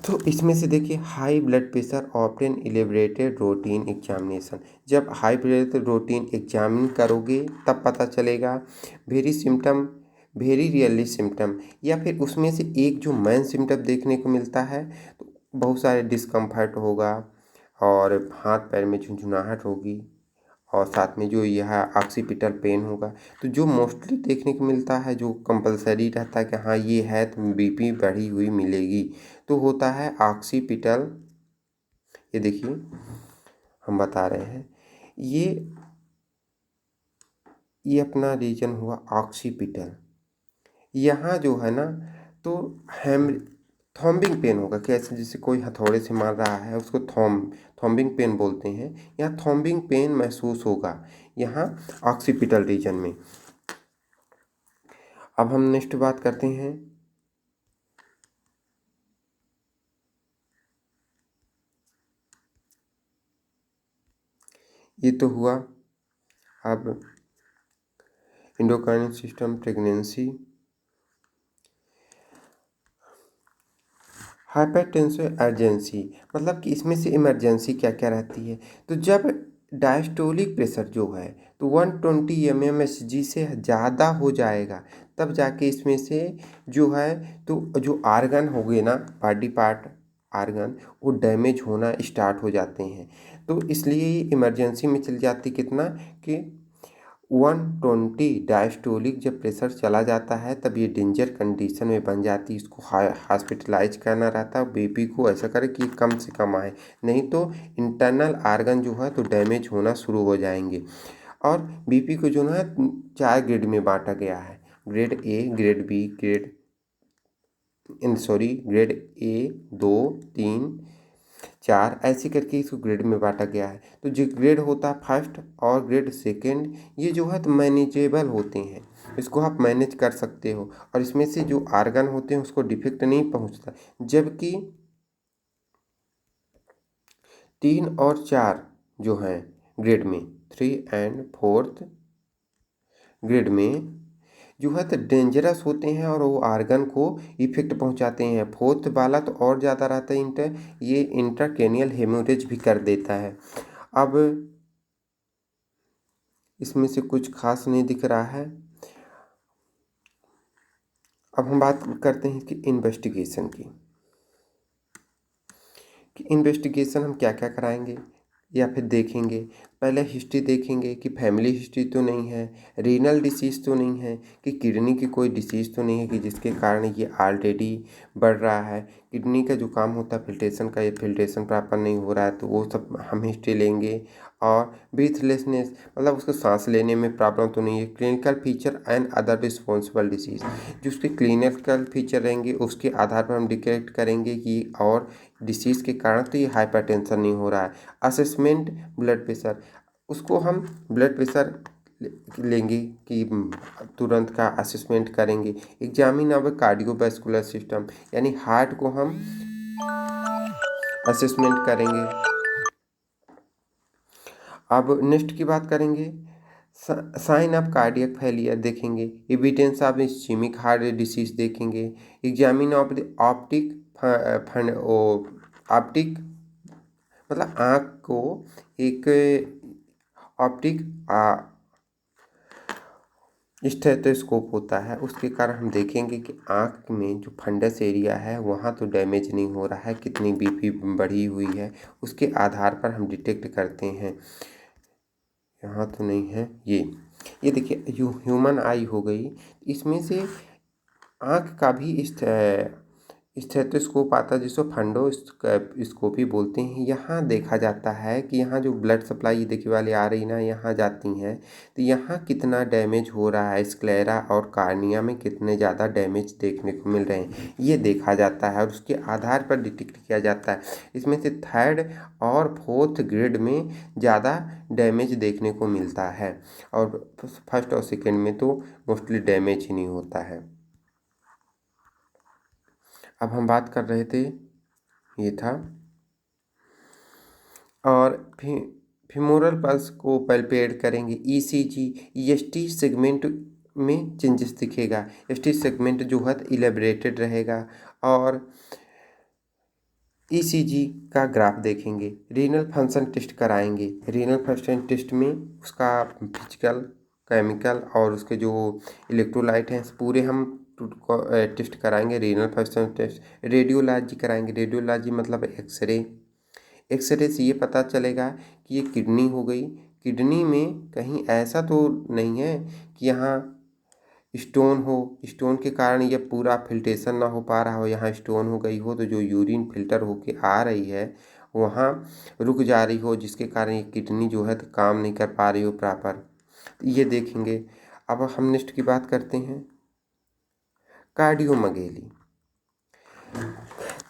तो इसमें से देखिए, high blood pressure often elaborated routine examination. जब हाई ब्लड रूटीन एग्जामिन करोगे तब पता चलेगा। Very symptom, very really symptom, या फिर उसमें से एक जो मेन सिम्टम देखने को मिलता है, तो बहुत सारे डिस्कम्फर्ट होगा और हाथ पैर में झुंझुनाहट होगी और साथ में जो यह ऑक्सीपिटल पेन होगा। तो जो मोस्टली देखने को मिलता है, जो कंपलसरी रहता है कि हाँ ये है तो बीपी बढ़ी हुई मिलेगी, तो होता है ऑक्सीपिटल। ये देखिए हम बता रहे हैं, ये अपना रीजन हुआ ऑक्सीपिटल। यहाँ जो है ना, तो हेम थॉम्बिंग पेन होगा। कैसे? जैसे कोई हथौड़े से मार रहा है, उसको थॉम्बिंग पेन बोलते हैं। यहाँ थॉम्बिंग पेन महसूस होगा यहाँ ऑक्सीपिटल रीजन में। अब हम नेक्स्ट बात करते हैं, ये तो हुआ। अब endocrine system, pregnancy, hypertension, urgency, मतलब कि इसमें से इमरजेंसी क्या क्या रहती है। तो जब डायस्टोलिक प्रेशर जो है तो 120 mmHg से ज़्यादा हो जाएगा, तब जाके इसमें से जो है तो जो आर्गन हो गए ना, बॉडी पार्ट आर्गन, वो डैमेज होना स्टार्ट हो जाते हैं। तो इसलिए ये इमरजेंसी में चल जाती कितना कि 120 डायस्टोलिक जब प्रेशर चला जाता है तब ये डेंजर कंडीशन में बन जाती है। इसको हॉस्पिटलाइज करना रहता है। बीपी को ऐसा करे कि कम से कम आए, नहीं तो इंटरनल आर्गन जो है तो डैमेज होना शुरू हो जाएंगे। और बीपी को जो है 4 ग्रेड में बांटा गया है, grade A, grade B, grade A 2, 3, 4, ऐसे करके इसको ग्रेड में बांटा गया है। तो जो ग्रेड होता है फर्स्ट और ग्रेड सेकंड, ये जो है तो मैनेजेबल होते हैं, इसको आप मैनेज कर सकते हो और इसमें से जो आर्गन होते हैं उसको डिफेक्ट नहीं पहुंचता। जबकि 3 और 4 जो हैं ग्रेड में, 3 एंड 4th ग्रेड में जो है तो डेंजरस होते हैं और वो आर्गन को इफेक्ट पहुंचाते हैं। फोर्थ वाला तो और ज़्यादा रहता है, ये इंट्राक्रेनियल हेमोरेज भी कर देता है। अब इसमें से कुछ खास नहीं दिख रहा है। अब हम बात करते हैं कि इन्वेस्टिगेशन की, कि इन्वेस्टिगेशन हम क्या क्या कराएंगे या फिर देखेंगे। पहले हिस्ट्री देखेंगे कि फैमिली हिस्ट्री तो नहीं है, रीनल डिसीज़ तो नहीं है, कि किडनी की कोई डिसीज़ तो नहीं है कि जिसके कारण ये ऑलरेडी बढ़ रहा है। किडनी का जो काम होता है फिल्ट्रेशन का, ये फिल्ट्रेशन प्रॉपर नहीं हो रहा है, तो वो सब हम हिस्ट्री लेंगे। और ब्रीथलेसनेस, मतलब उसको सांस लेने में प्रॉब्लम तो नहीं है। Clinical feature and other responsible disease, जो उसके क्लिनिकल फीचर रहेंगे उसके आधार पर हम डिटेक्ट करेंगे कि और डिसीज़ के कारण तो ये हाइपरटेंशन नहीं हो रहा है। असेसमेंट ब्लड प्रेशर, उसको हम ब्लड प्रेशर लेंगे कि तुरंत का असेसमेंट करेंगे। एग्जामिन ऑफ कार्डियोवैस्कुलर सिस्टम, यानी हार्ट को हम असेसमेंट करेंगे। अब नेक्स्ट की बात करेंगे, साइन ऑफ कार्डियक फेलियर देखेंगे। Evidence of ischaemic heart disease देखेंगे। Examine of the optic fundus optic, मतलब आँख को एक ऑप्टिक स्टेथोस्कोप होता है, उसके कारण हम देखेंगे कि आँख में जो फंडस एरिया है वहाँ तो डैमेज नहीं हो रहा है, कितनी बीपी बढ़ी हुई है उसके आधार पर हम डिटेक्ट करते हैं। यहाँ तो नहीं है ये देखिए ह्यूमन आई हो गई। इसमें से आँख का भी स्टेथोस्कोप आता है जिसको फंडोस्कोपी बोलते हैं। यहाँ देखा जाता है कि यहाँ जो ब्लड सप्लाई देखिए वाली आ रही ना, यहाँ जाती हैं, तो यहाँ कितना डैमेज हो रहा है, स्क्लेरा और कार्निया में कितने ज़्यादा डैमेज देखने को मिल रहे हैं, ये देखा जाता है और उसके आधार पर डिटेक्ट किया जाता है। इसमें से 3rd और 4th ग्रेड में ज़्यादा डैमेज देखने को मिलता है और फर्स्ट और सेकेंड में तो मोस्टली डैमेज ही नहीं होता है। अब हम बात कर रहे थे, ये था। और फीमोरल पल्स को पैल्पेट करेंगे। ईसीजी एसटी सेगमेंट में चेंजेस दिखेगा। एसटी सेगमेंट जो है इलेबरेटेड रहेगा। और ईसीजी का ग्राफ देखेंगे। रीनल फंक्शन टेस्ट कराएंगे। रीनल फंक्शन टेस्ट में उसका फिजिकल, केमिकल और उसके जो इलेक्ट्रोलाइट हैं पूरे हम टेस्ट कराएंगे। Renal function test. रेडियोलॉजी कराएंगे। रेडियोलॉजी मतलब एक्सरे। एक्सरे से ये पता चलेगा कि ये किडनी हो गई। किडनी में कहीं ऐसा तो नहीं है कि यहाँ स्टोन हो, स्टोन के कारण ये पूरा फिल्ट्रेशन ना हो पा रहा हो, यहाँ स्टोन हो गई हो तो जो यूरिन फिल्टर होके आ रही है वहाँ रुक जा रही हो, जिसके कारण ये किडनी जो है तो काम नहीं कर पा रही हो प्रॉपर। ये देखेंगे। अब हम नेक्स्ट की बात करते हैं कार्डियोमगेली।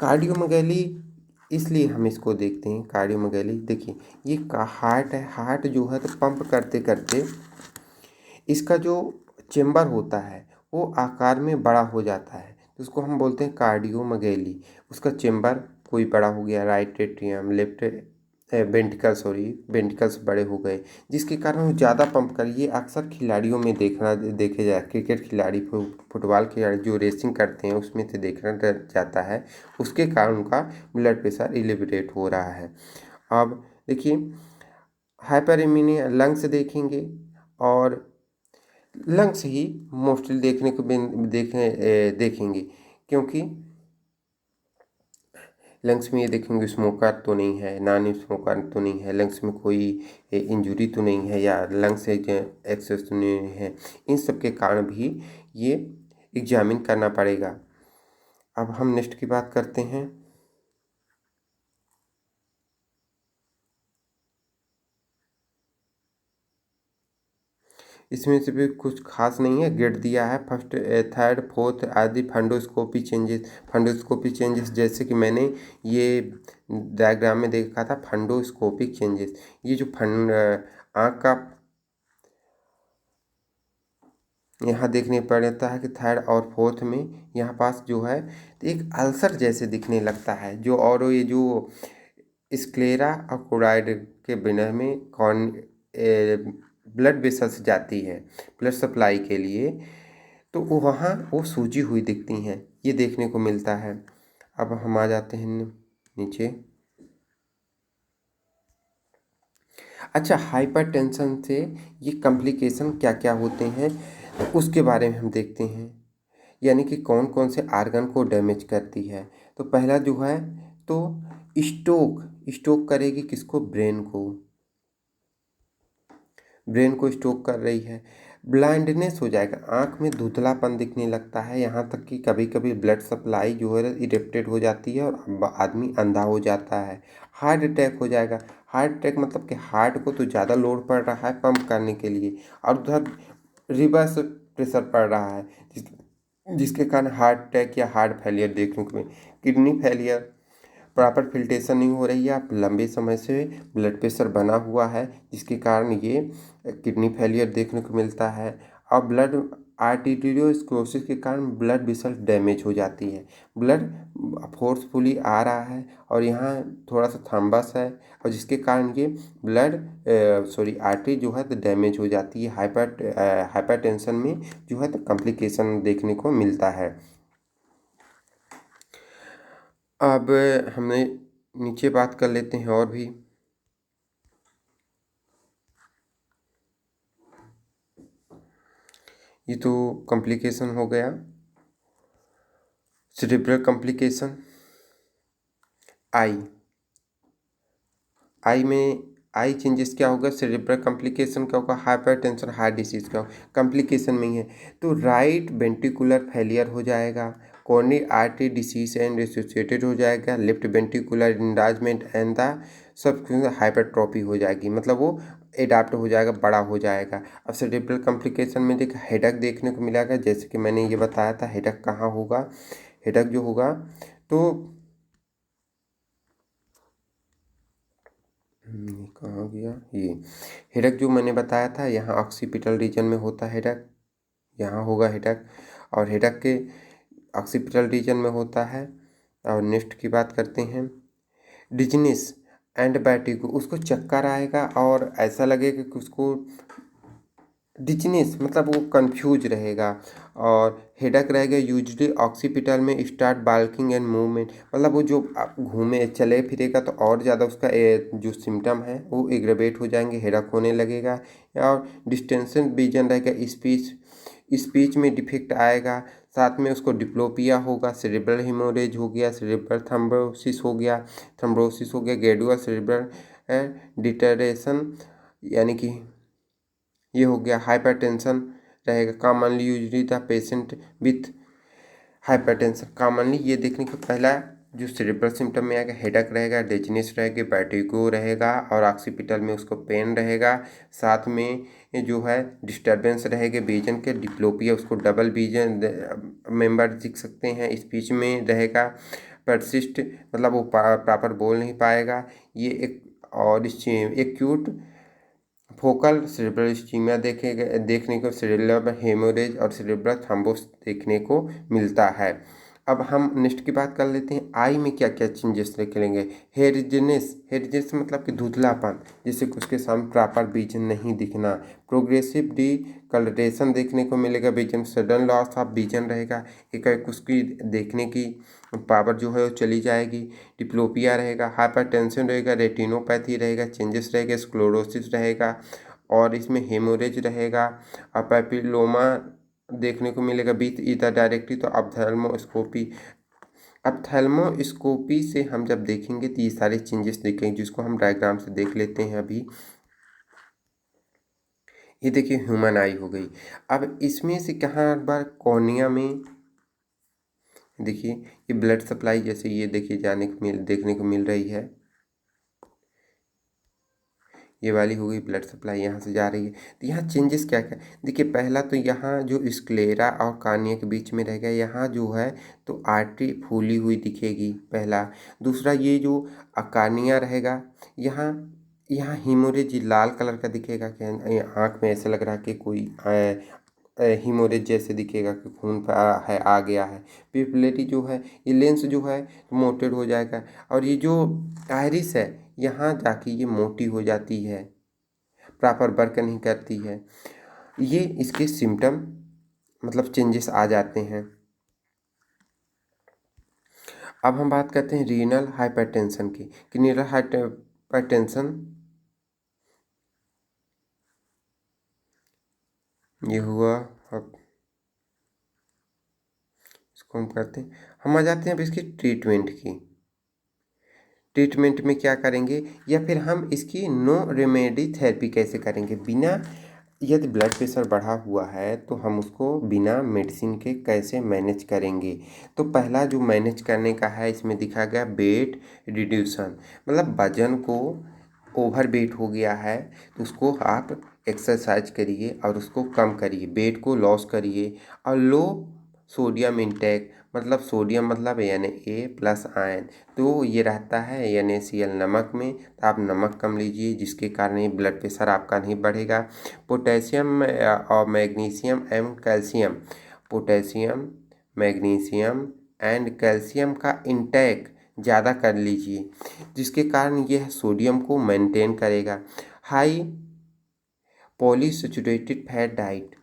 कार्डियोमगेली इसलिए हम इसको देखते हैं। कार्डियोमगेली देखिए, ये का हार्ट है। हार्ट जो है तो पंप करते करते इसका जो चेम्बर होता है वो आकार में बड़ा हो जाता है, तो उसको हम बोलते हैं कार्डियोमगेली। उसका चेम्बर कोई बड़ा हो गया, right atrium, left ventricle, ventricles बड़े हो गए, जिसके कारण वो ज़्यादा पंप कर। ये अक्सर खिलाड़ियों में देखे जाए, क्रिकेट खिलाड़ी, फुटबॉल खिलाड़ी जो रेसिंग करते हैं उसमें से देखा जाता है। उसके कारण उनका ब्लड प्रेशर एलिवेटेड हो रहा है। अब देखिए हाइपरएमिनिया लंग्स देखेंगे, और लंग्स ही मोस्टली देखने को देखेंगे, क्योंकि लंग्स में ये देखेंगे स्मोकर तो नहीं है, नॉन स्मोकर तो नहीं है, लंग्स में कोई इंजरी तो नहीं है, या लंग्स एक्सेस तो नहीं है। इन सब के कारण भी ये एग्जामिन करना पड़ेगा। अब हम नेक्स्ट की बात करते हैं। इसमें से भी कुछ खास नहीं है, ग्रेड दिया है फर्स्ट, थर्ड, फोर्थ आदि। फंडोस्कोपी चेंजेस जैसे कि मैंने ये डायग्राम में देखा था, फंडोस्कोपिक चेंजेस। ये जो आँख का यहाँ देखने पड़ता है कि थर्ड और फोर्थ में यहाँ पास जो है तो एक अल्सर जैसे दिखने लगता है, जो और ये जो स्क्लेरा और कोराइड के बिना में कौन ब्लड वेसल्स जाती है ब्लड सप्लाई के लिए, तो वहाँ वो सूजी हुई दिखती हैं, ये देखने को मिलता है। अब हम आ जाते हैं नीचे। अच्छा, हाइपरटेंशन से ये कॉम्प्लिकेशन क्या क्या होते हैं तो उसके बारे में हम देखते हैं, यानी कि कौन कौन से आर्गन को डैमेज करती है। तो पहला जो है तो स्ट्रोक। स्ट्रोक करेगी किसको? ब्रेन को। ब्रेन को स्ट्रोक कर रही है। ब्लाइंडनेस हो जाएगा, आँख में धुंधलापन दिखने लगता है, यहाँ तक कि कभी कभी ब्लड सप्लाई जो है इरेप्टेड हो जाती है और आदमी अंधा हो जाता है। हार्ट अटैक हो जाएगा। हार्ट अटैक मतलब कि हार्ट को तो ज़्यादा लोड पड़ रहा है पंप करने के लिए, और उधर रिवर्स प्रेशर पड़ रहा है, जिसके कारण हार्ट अटैक या हार्ट फेलियर देखने को मिले। किडनी फेलियर, प्रॉपर फिल्ट्रेशन नहीं हो रही है, आप लंबे समय से ब्लड प्रेशर बना हुआ है, जिसके कारण ये किडनी फेलियर देखने को मिलता है। और ब्लड आर्टीरियोस्क्लेरोसिस के कारण ब्लड वेसल डैमेज हो जाती है। ब्लड फोर्सफुली आ रहा है और यहाँ थोड़ा सा थम्बस है, और जिसके कारण ये ब्लड आर्टरी जो है तो डैमेज हो जाती है। हाइपरटेंशन में जो है तो कॉम्प्लिकेशन देखने को मिलता है। अब हमें नीचे बात कर लेते हैं और भी। ये तो कॉम्प्लिकेशन हो गया। Cerebral complication. आई आई में आई चेंजेस क्या होगा? सेरेब्रल कॉम्प्लिकेशन क्या होगा? हाइपरटेंशन हार्ट डिसीज का कॉम्प्लिकेशन में ही है। तो राइट वेंट्रिकुलर फेलियर हो जाएगा, coronary artery disease and associated हो जाएगा, left ventricular enlargement and the सब हाइपरट्रॉपी हो जाएगी, मतलब वो एडाप्ट हो जाएगा, बड़ा हो जाएगा। अब सेरेब्रल कॉम्प्लिकेशन में देखिए हेडेक देखने को मिलेगा, जैसे कि मैंने ये बताया था। हेडेक कहाँ होगा? हेडेक जो होगा तो ये कहाँ गया? ये हेडेक जो मैंने बताया था, यहाँ ऑक्सीपिटल रीजन में होता है हेडेक, यहाँ होगा हेडेक, और हेडेक के ऑक्सीपिटल रीजन में होता है। और नेक्स्ट की बात करते हैं डिजनेस। एंटीबायोटिक उसको चक्कर आएगा और ऐसा लगेगा कि उसको डिजीनेस मतलब वो कंफ्यूज रहेगा। और हेडेक रहेगा। यूजली ऑक्सीपिटल में स्टार्ट बाल्किंग एंड मूवमेंट मतलब वो जो घूमे चले फिरेगा तो और ज़्यादा उसका जो सिम्टम है वो एग्रेवेट हो जाएंगे, हेडेक होने लगेगा। और डिस्टेंशन विजन रहेगा। स्पीच में डिफेक्ट आएगा। साथ में उसको डिप्लोपिया होगा, सेरेब्रल हेमोरेज हो गया, सेरेब्रल थ्रोम्बोसिस हो गया, ग्रेजुअल सेरेब्रल डिटरेशन यानी कि ये हो गया। हाइपरटेंशन रहेगा। Commonly usually the patient with hypertension commonly ये देखने का पहला जो सेरेब्रल सिम्टम में आएगा, हेडेक रहेगा, डिजीनेस रहेगी, वर्टिगो रहेगा और ऑक्सीपिटल में उसको पेन रहेगा। साथ में ये जो है डिस्टर्बेंस रहेगी विजन के, डिप्लोपिया उसको डबल विजन मेंबर दिख सकते हैं। स्पीच में रहेगा परसिस्ट मतलब वो प्रॉपर बोल नहीं पाएगा। ये एक और एक्यूट फोकल सेरेब्रल इस्कीमिया देखने को, सेरेब्रल हेमोरेज और सेरेब्रल थ्रोम्बोसिस देखने को मिलता है। अब हम नेक्स्ट की बात कर लेते हैं, आई में क्या क्या चेंजेस देखेंगे। हेरिजेस मतलब कि धुंधलापन, जिससे कि उसके सामने प्रॉपर विजन नहीं दिखना। प्रोग्रेसिव डी कलरेशन देखने को मिलेगा vision, sudden loss of vision रहेगा, एक उसकी देखने की पावर जो है वो चली जाएगी। डिप्लोपिया रहेगा, हाइपरटेंशन रहेगा, रेटिनोपैथी रहेगा, चेंजेस रहेगा, स्क्लेरोसिस रहेगा और इसमें हेमोरेज रहेगा। और पैपिलोमा देखने को मिलेगा विथ ईदर डायरेक्टली। तो अप्थेल्मोस्कोपी से हम जब देखेंगे तो ये सारे चेंजेस देखेंगे, जिसको हम डायग्राम से देख लेते हैं अभी। ये देखिए ह्यूमन आई हो गई। अब इसमें से कहाँ बार कॉर्निया में देखिए ये ब्लड सप्लाई जैसे ये देखिए देखने को मिल रही है। ये वाली हो गई ब्लड सप्लाई, यहाँ से जा रही है। तो यहाँ चेंजेस क्या क्या देखिए, पहला तो यहाँ जो स्क्लेरा और कार्निया के बीच में रहेगा, यहाँ जो है तो आर्टरी फूली हुई दिखेगी पहला। दूसरा ये जो कार्निया रहेगा, यहाँ यहाँ हीमोरेज लाल कलर का दिखेगा। क्या आँख में ऐसा लग रहा है कि कोई हीमोरेज जैसे दिखेगा कि खून आ गया है। पिपलेटी जो है ये लेंस जो है मोटेड हो जाएगा। और ये जो आयरिस है यहाँ जाके ये मोटी हो जाती है, प्रॉपर वर्क नहीं करती है। ये इसके सिम्टम मतलब चेंजेस आ जाते हैं। अब हम बात करते हैं रीनल हाइपरटेंशन की कि रीनल हाइपरटेंशन ये हुआ। अब इसको हम करते हैं, हम आ जाते हैं अब इसकी ट्रीटमेंट की। ट्रीटमेंट में क्या करेंगे या फिर हम इसकी नो रेमेडी थेरेपी कैसे करेंगे, बिना यदि ब्लड प्रेशर बढ़ा हुआ है तो हम उसको बिना मेडिसिन के कैसे मैनेज करेंगे। तो पहला जो मैनेज करने का है इसमें दिखा गया वेट रिड्यूसन, मतलब वजन को ओवर वेट हो गया है तो उसको आप एक्सरसाइज करिए और उसको कम करिए, वेट को लॉस करिए। और लो सोडियम इंटेक मतलब सोडियम मतलब Na+ आयन, तो ये रहता है NaCl नमक में, तो आप नमक कम लीजिए जिसके कारण ये ब्लड प्रेशर आपका नहीं बढ़ेगा। पोटेशियम और magnesium and calcium, potassium magnesium and calcium का इंटेक ज़्यादा कर लीजिए, जिसके कारण यह सोडियम को मेंटेन करेगा। हाई पॉलीसैचुरेटेड फैट डाइट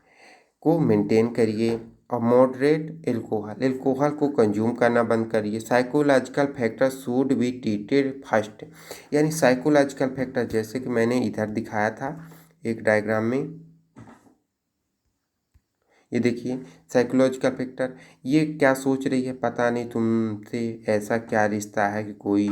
को मेंटेन करिए और मॉडरेट एल्कोहल को कंज्यूम करना बंद करिए। Psychological factor should be treated first, यानी साइकोलॉजिकल फैक्टर जैसे कि मैंने इधर दिखाया था एक डायग्राम में, ये देखिए साइकोलॉजिकल फैक्टर, ये क्या सोच रही है पता नहीं तुमसे ऐसा क्या रिश्ता है कि कोई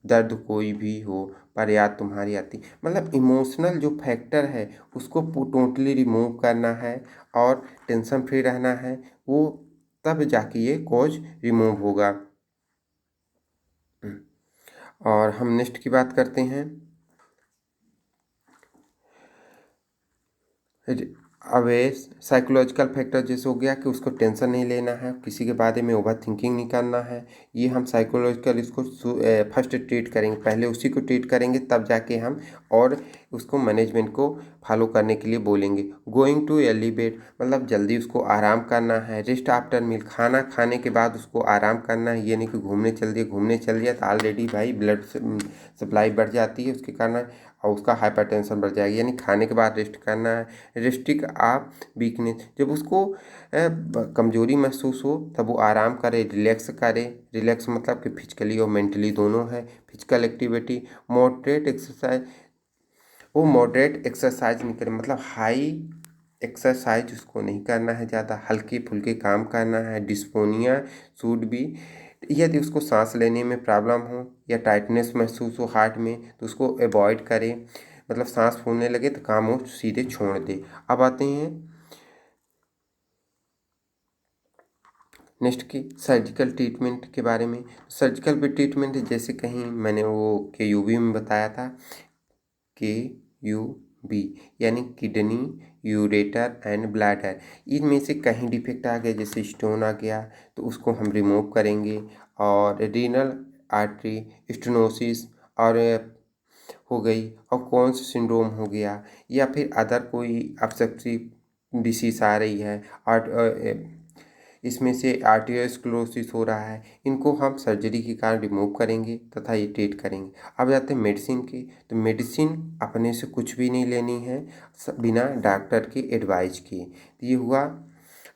दर्द कोई भी हो पर याद तुम्हारी आती, मतलब इमोशनल जो फैक्टर है उसको टोटली रिमूव करना है और टेंशन फ्री रहना है, वो तब जाके ये कॉज रिमूव होगा। और हम नेक्स्ट की बात करते हैं। अब साइकोलॉजिकल फैक्टर जैसे हो गया कि उसको टेंशन नहीं लेना है, किसी के बारे में ओवर थिंकिंग नहीं करना है। ये हम साइकोलॉजिकल इसको फर्स्ट ट्रीट करेंगे, पहले उसी को ट्रीट करेंगे, तब जाके हम और उसको मैनेजमेंट को फॉलो करने के लिए बोलेंगे। गोइंग टू अर्ली बेड मतलब जल्दी उसको आराम करना है। रेस्ट आफ्टर मील खाना खाने के बाद उसको आराम करना है, ये नहीं कि घूमने चल दिया तो ऑलरेडी भाई ब्लड सप्लाई बढ़ जाती है उसके कारण, और उसका हाइपरटेंशन बढ़ जाएगी। यानी खाने के बाद रेस्ट करना है। रेस्टिक आप वीकनेस, जब उसको कमजोरी महसूस हो तब वो आराम करे, रिलैक्स करे। रिलैक्स मतलब कि फिजिकली और मेंटली दोनों है। फिजिकल एक्टिविटी मॉडरेट एक्सरसाइज, वो मॉडरेट एक्सरसाइज नहीं करे, मतलब हाई एक्सरसाइज उसको नहीं करना है, ज़्यादा हल्के फुल्के काम करना है। डिस्पोनिया सूड भी, यदि उसको सांस लेने में प्रॉब्लम हो या टाइटनेस महसूस हो हार्ट में तो उसको अवॉइड करें, मतलब सांस फूलने लगे तो काम वो सीधे छोड़ दे। अब आते हैं नेक्स्ट की सर्जिकल ट्रीटमेंट के बारे में। सर्जिकल ट्रीटमेंट जैसे कहीं मैंने वो KUB में बताया था, KUB यानी किडनी, यूरेटर एंड ब्लैडर, इनमें से कहीं डिफेक्ट आ गया, जैसे स्टोन आ गया तो उसको हम रिमूव करेंगे। और रीनल आर्टरी स्टेनोसिस और हो गई, और कौन्स सिंड्रोम हो गया, या फिर अदर कोई ऑब्स्ट्रक्टिव डिसीज आ रही है, आर्ट इसमें से आर्टियोस्क्लेरोसिस हो रहा है, इनको हम सर्जरी के कारण रिमूव करेंगे तथा ये ट्रीट करेंगे। अब जाते हैं मेडिसिन की, तो मेडिसिन अपने से कुछ भी नहीं लेनी है बिना डॉक्टर की एडवाइस के। तो ये हुआ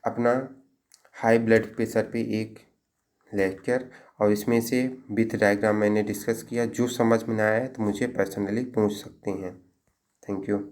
अपना हाई ब्लड प्रेशर पे एक लेक्चर, और इसमें से विथ डायग्राम मैंने डिस्कस किया। जो समझ में ना आया तो मुझे पर्सनली पूछ सकते हैं। Thank you.